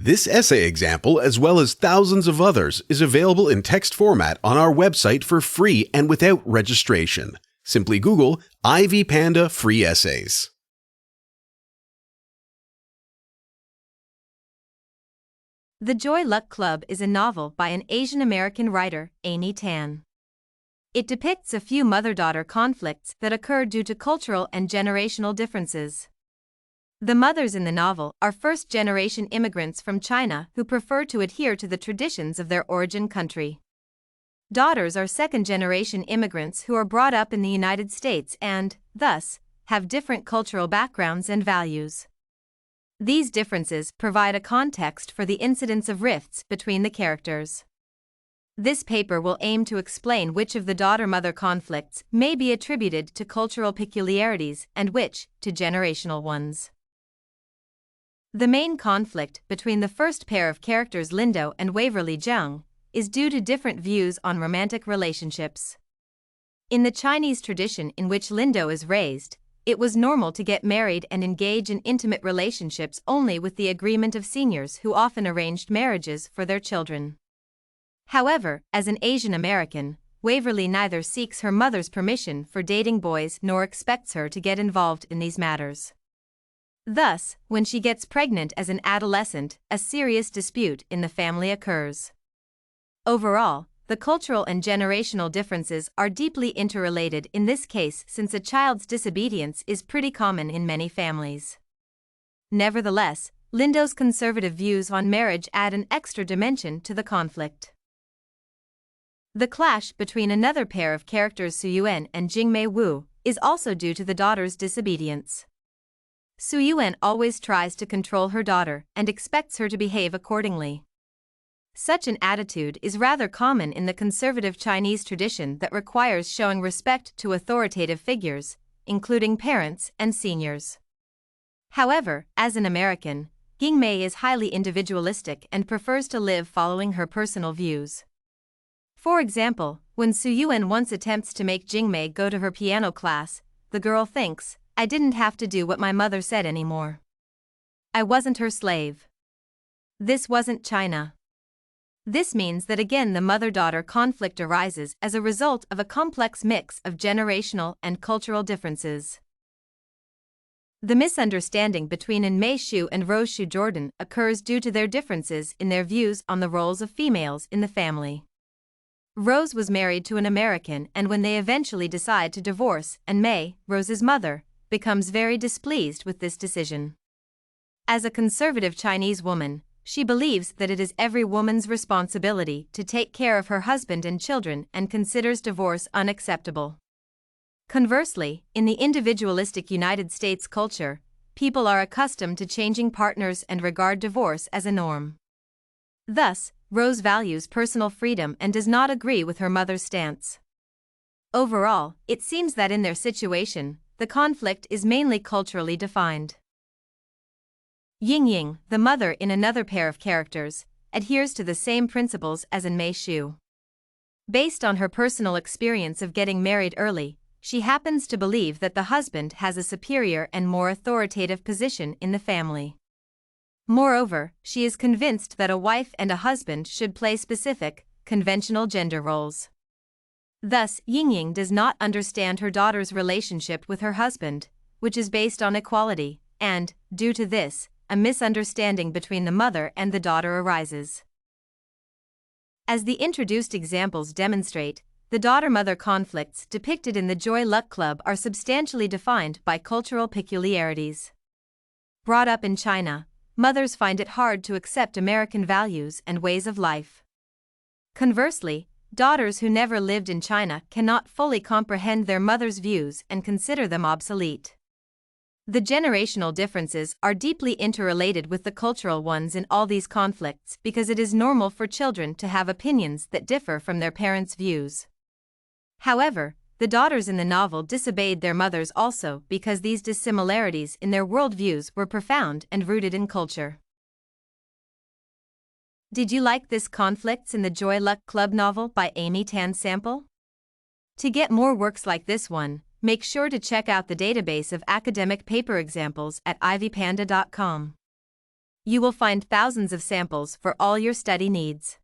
This essay example, as well as thousands of others, is available in text format on our website for free and without registration. Simply Google Ivy Panda Free Essays. The Joy Luck Club is a novel by an Asian American writer, Amy Tan. It depicts a few mother-daughter conflicts that occur due to cultural and generational differences. The mothers in the novel are first-generation immigrants from China who prefer to adhere to the traditions of their origin country. Daughters are second-generation immigrants who are brought up in the United States and, thus, have different cultural backgrounds and values. These differences provide a context for the incidence of rifts between the characters. This paper will aim to explain which of the daughter-mother conflicts may be attributed to cultural peculiarities and which to generational ones. The main conflict between the first pair of characters Lindo and Waverly Zheng is due to different views on romantic relationships. In the Chinese tradition in which Lindo is raised, it was normal to get married and engage in intimate relationships only with the agreement of seniors who often arranged marriages for their children. However, as an Asian American, Waverly neither seeks her mother's permission for dating boys nor expects her to get involved in these matters. Thus, when she gets pregnant as an adolescent, a serious dispute in the family occurs. Overall, the cultural and generational differences are deeply interrelated in this case since a child's disobedience is pretty common in many families. Nevertheless, Lindo's conservative views on marriage add an extra dimension to the conflict. The clash between another pair of characters Suyuan and Jingmei Wu is also due to the daughter's disobedience. Suyuan always tries to control her daughter and expects her to behave accordingly. Such an attitude is rather common in the conservative Chinese tradition that requires showing respect to authoritative figures, including parents and seniors. However, as an American, Jingmei is highly individualistic and prefers to live following her personal views. For example, when Suyuan once attempts to make Jingmei go to her piano class, the girl thinks, "I didn't have to do what my mother said anymore. I wasn't her slave." This wasn't China. This means that again the mother-daughter conflict arises as a result of a complex mix of generational and cultural differences. The misunderstanding between Mei Shu and Rose Shu Jordan occurs due to their differences in their views on the roles of females in the family. Rose was married to an American, and when they eventually decide to divorce, and Mei, Rose's mother, becomes very displeased with this decision. As a conservative Chinese woman, she believes that it is every woman's responsibility to take care of her husband and children and considers divorce unacceptable. Conversely, in the individualistic United States culture, people are accustomed to changing partners and regard divorce as a norm. Thus, Rose values personal freedom and does not agree with her mother's stance. Overall, it seems that in their situation, the conflict is mainly culturally defined. Ying, the mother in another pair of characters, adheres to the same principles as in Mei Shu. Based on her personal experience of getting married early, she happens to believe that the husband has a superior and more authoritative position in the family. Moreover, she is convinced that a wife and a husband should play specific, conventional gender roles. Thus, Ying does not understand her daughter's relationship with her husband, which is based on equality, and, due to this, a misunderstanding between the mother and the daughter arises. As the introduced examples demonstrate, the daughter-mother conflicts depicted in the Joy Luck Club are substantially defined by cultural peculiarities. Brought up in China, mothers find it hard to accept American values and ways of life. Conversely, daughters who never lived in China cannot fully comprehend their mother's views and consider them obsolete. The generational differences are deeply interrelated with the cultural ones in all these conflicts because it is normal for children to have opinions that differ from their parents' views. However, the daughters in the novel disobeyed their mothers also because these dissimilarities in their worldviews were profound and rooted in culture. Did you like this Conflicts in the Joy Luck Club novel by Amy Tan sample? To get more works like this one, make sure to check out the database of academic paper examples at ivypanda.com. You will find thousands of samples for all your study needs.